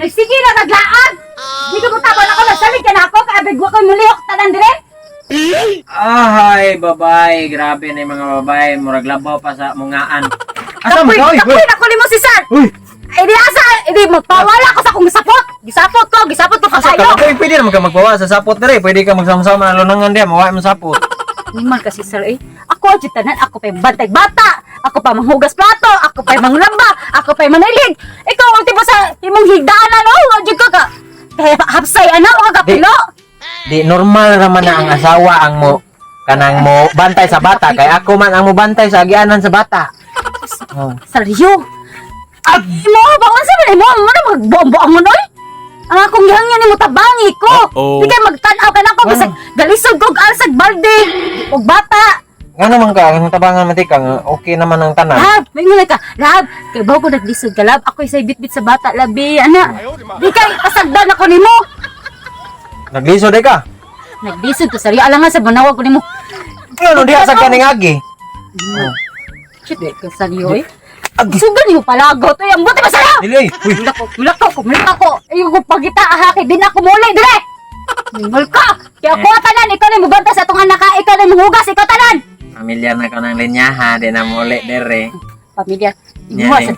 Nagsige na naglaag. Di ka mo tabon ako, nasalig ka na ako, kaabig ko ko'y mulihok, tanan dire. Ay, babae, grabe na yung mga babae, murag labaw pa sa mungaan. Asa mo ka, Kapoy na ko mo si San. Uy! Ay di asa, di magpawala ko sa kong gisapot. Gisapot ko Asa ka kasayo. ba? Pwede naman ka magbawa sa sapot na rin. Pwede ka magsama-sama na lunangan diya, mawa mo sapot. Niman kasi sir eh. Ako tanan, ako pa bantay bata. Ako pa manghugas plato, ako pa manglamba, ako pa manilig. Ikaw ang tipo sa imong higdaanan no, wajud ka ka. Kaya hapsay ana wa ka pilo. Di normal naman na ang asawa ang mo kanang mo bantay sa bata kay ako man ang mo bantay sa agianan sa bata. Oh. Seryo. Ay, mo ba unsa man mo magbombo ang noy? Ang akong gihangyan nimo tabangi ko. Di kay magtan-aw ka na ko bisag galisod kog alsag balde og bata. Nga naman ka, ang tabangan matika nga okay naman ang tanan. Lab, may ngulay ka. Lab, kay bago naglisod ka, Lab. Ako'y say bit-bit sa bata, labi. Ana, di kay pasagdan ako nimo. Naglisod ka. Naglisod to, sariya lang nga sa banawag ko nimo. Ano diha sa kaning agi? Shit, ka sariyo eh. Sugan niyo palagot. Ay, ang buti masaya. Dili. Uy, Mulak ko. Ayaw ko pagita, kay din ako muli, dire. Mingol ka. Kaya ako tanan, ikaw na mubanta sa itong anak ka, ikaw na muhugas, ikaw tanan. familiar na ko ng linyaha, di na muli dere. Pamilya. Yan eh.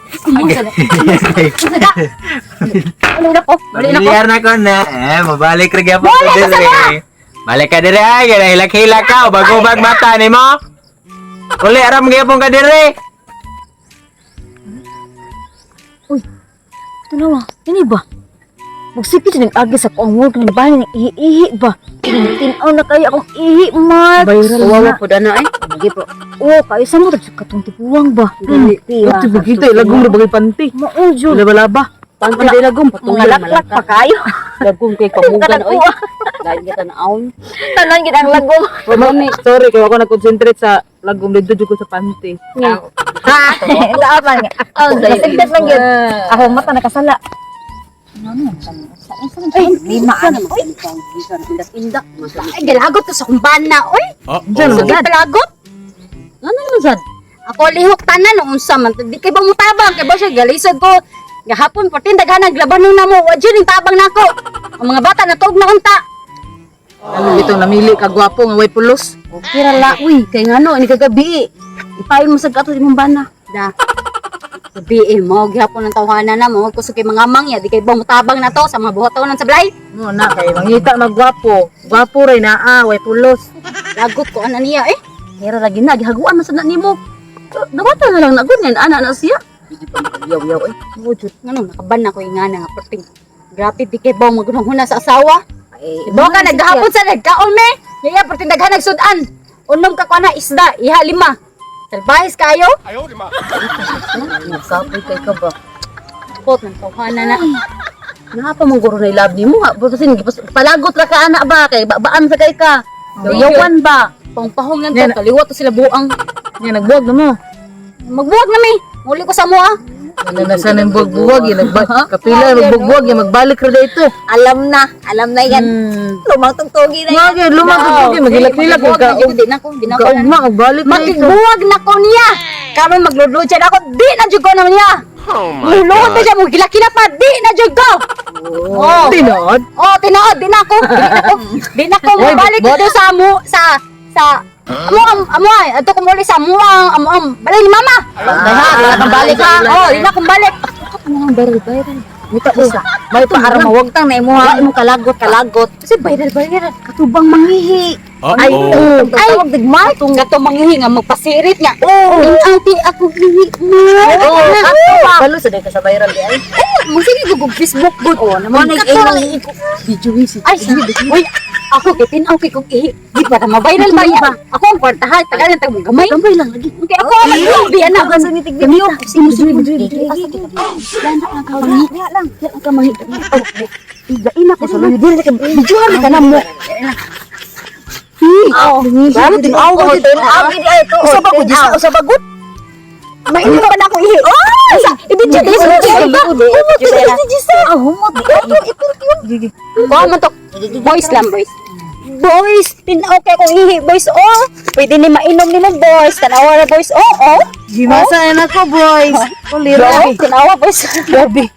Ano na ko? Balik na ko. Familiar na ko na. Mabalik rin po ko dere. Balik ka dere ay, kaya hilak-hilak ka, bago-bag mata ni mo. Uli, aram gyapon ka dere. Tanawa, ini ba? Magsipit ng agi sa kuang work ng bahay ng ihi ba? Tinaw na kayo akong ihi, Mark. Viral wawa po dana ay. Sige po. Oo, kayo sa mo, katong tipuwang ba? Ito bagita ilagong na bagay panty. Maujo. Laba-laba. Panty din lagom Mga patulan laklak pa kayo. Lagom kay kabugan oy. Dahil kita na aon. Tanan kita ang lagong. Sorry, kaya ako na-concentrate sa lagong dito ko sa panty. Ha! Laaman nga. Oh, nasigdat lang yun. Ako mata nakasala. Ay, lima ano oy. Indak. Ay, galagot to sa kumbana oy. Diyan, Sige palagot. Ano naman sad? Ako lihok tanan unsa man di kay ba mo tabang kay ba siya galisod ko. Gahapon 14 daghanang labanon na mo. Wa jud ning tabang nako. Ang mga bata na tuog na unta. Ano itong namili ka gwapo nga way pulos. Okay ra la uy kay ngano ni kagabi. Ipayon mo sa gato imong bana. Da. Gabi mo gihapon ang tawhanan na mo kusog kay mga mangya di kay ba mo tabang na to sa mga buhatonan sa balay. No na kay mangita magwapo. Gwapo ray naa way pulos. Lagot ko ana niya eh. Hira lagi na, gihaguan man sa na nimo. Dawata na lang nagod nga ana na siya. Hindi pa makayaw-yaw eh. Wujud ngano nakaban na ko ingana nga perting. Grabe di kay ba magunahuna sa asawa. Ibo ka naghapon sa nagkaon me. Yaya perting daghan nagsudan. Unom ka ko na isda, iha 5. Salbahis kayo? Nagsapoy kay ka ba? Pot ng tawhanan na. Napa mong guro na ilab nimo ha? Kasi palagot ra ka ana ba kay baan sa kay ka. Yawan ba? Pangpahong lang Yan. to, kaliwat to sila buang. Nga nagbuwag na mo. Magbuwag na mi. Muli ko sa mua. Ano na sa nang buwag yan. Kapila magbuwag yan. Magbalik rin dito. Alam na yan. Lumang tugtugi na yan. Mga lumang kong magilak-hilak ko ka. Di na ko, di na ko. Kaugma, magbalik na dito. Magbuwag na ko niya. Karon maglulod siya na ako, di na jud ko naman niya. Mulod na siya, magilak-hilak pa, di na jud ko. Oh. Tinod? Oh, tinood, di na ko. Di na ko mabalik dito sa amo ay ato ko muli sa amo ang balay ni mama. Wala kang balik ha. Oh, di na ko balik. Ang viral. Mita isa. May paara mawag tang na imo ha. Imo kalagot. Kasi viral. Katubang mangihi. Ay, tawag digmay. Gato manghihi nga magpasirit nga. Oh, ate ako hihi mo. Balo sa ka sa viral di ay. Mo sige ko Facebook good. Oh, naman Nag-ihi ko. Video visit. ay, uy, ako kay tinaw kay kog ihi. Di pa na ma-viral ba ya? Ako ang kwartahan, tagaan tag gamay. Gamay lang lagi. Okay, ako ang nagbi ana. Ako sa nitig video. Lang. Ka mangi. Igain ako sa luyo dili ka videohan ka na mo. Lalo tinaw ko dito. Usa ba ko disa usa ba gud? Mainit pa na ako ihi. Oh! I-video din sa Humot di. Oh, man to. Boys lang, boys. Boys, tinaw kay kong ihi, boys. Oh, pwede ni mainom ni ng boys. Tanawa na, boys. Oh. Gimasa yan ako, boys. Tinawa, boys. Grabe.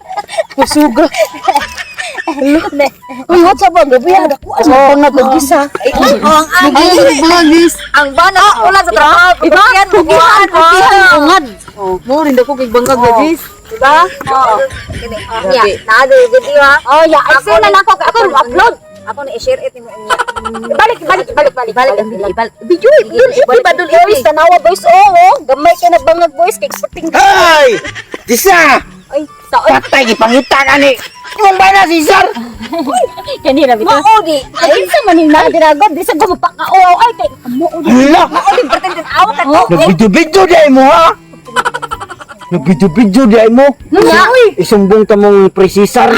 Pusuga. Uy, what's up ba? Gabi yan. Ako asa pang nagugisa. Ang bana wala sa trabaho. Ibayan mo kuan. Ungad. Mo rin ako kay bangag guys. Diba? Oo. Ya, nado video ha. Oh, ya, ay sila na ako upload. Ako na i-share it mo niya. Balik. Video, iba dun boys, tanawa boys. Oo, gamay ka na bangag boys kay exporting. Ay! Disa! Ay, saon. Patay, ipangita ka ni! Kung ba na si Sir? Kanina bitaw. Maudi. Ay, sa maning na diragod, di sa gumapaka-oo. Ay, kay maudi. Hala! Maudi, pretend awa ka to. Nagbidyo-bidyo di mo ha? Nagbidyo-bidyo di mo? Isumbong ta mong presisar.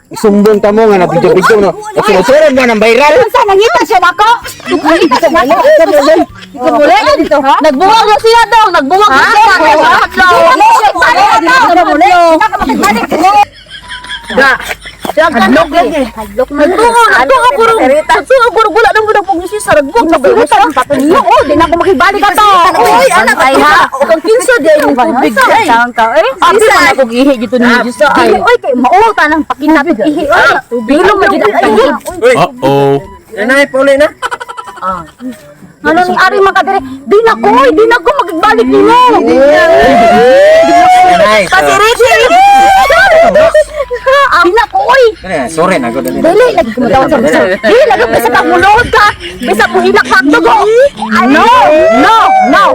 Isumbong ta mo nga nagbidyo-bidyo no. At sinusurod mo ng viral. Saan nangita siya nako? Nangita siya nako. Ikaw muli dito ha? Nagbungag na siya daw. Nagbungag na siya. Hadlok lagi. Nagtungo wala nang muna pong isi sa ragbog. Oo, di na ako makibalik ka to. Oy, anak ay ha. Ang kinsa di ay yung tubig ay. Abi man ako gihi dito ni Diyos ay. Oy, kay mao ta nang pakinapit ihi. Bilong mo dito ihi. Uh-oh. Nanay, pauli na. Ano ni ari makadire? Di na ko magbalik nimo. Nice. Di na ko oy. Sorry na, good. Dili lagi ko daw sa bisa. Dili lagi bisa ka mulod ka. Bisa mo hilak ka dugo. No.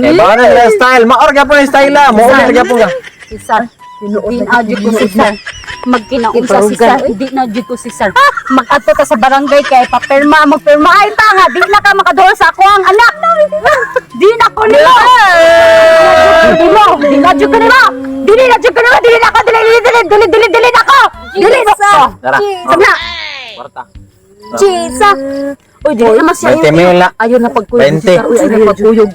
Eh, baka na yung style. Maorga po yung style ha. Maorga lagi po ka. Sir, di na adyo ko si Sir. Magkinaunsa si Sir. Di na adyo ko si Sir. Mag-ato ka sa barangay kay magpirma. Ay, tanga, di na ka makaduha sa ako ang anak. Di na ko nila. Di na adyo ko nila. Dili na ako. Dili na ako. Dili na ako. Tara. Sabna. Kwarta. Chisa. Uy, di naman siya 20 mil na. Ayun na pagkuyog 20. si Sir. Uy, ayun na pagkuyog.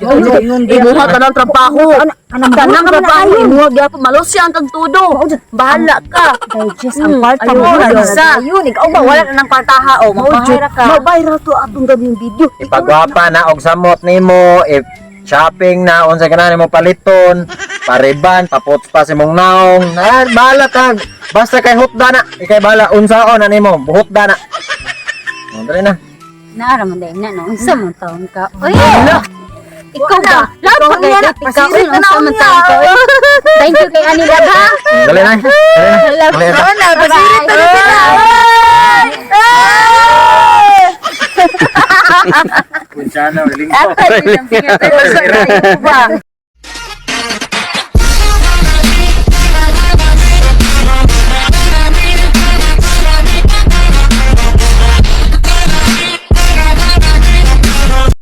Imuha ka ng trabaho. Kanang trabaho. Imuha gyapon malusya ang kagtudo. Bahala ka. Digest ang kwarta mo. Ayun, Ayun, ikaw ba wala na ng kwartaha o mapahira ka. Mabayra to atong gabing video. Ipagwapa na og samot nimo, if shopping na unsa kana nimo paliton, pariban, paputs pa si mong naong. Bahala ka. Basta kay hutda na. Ikay bahala unsaon na nimo, hutda na. Dali na. Naaraman dahil na, no? Unsa mong taon ka? Uy! Ikaw ba? Lahat pa kaya na. Ikaw, unsa mong taon ka? Thank you kay Ani Lab, ha? Dali na. Dali na. Basirit na sila! Kunsana, At,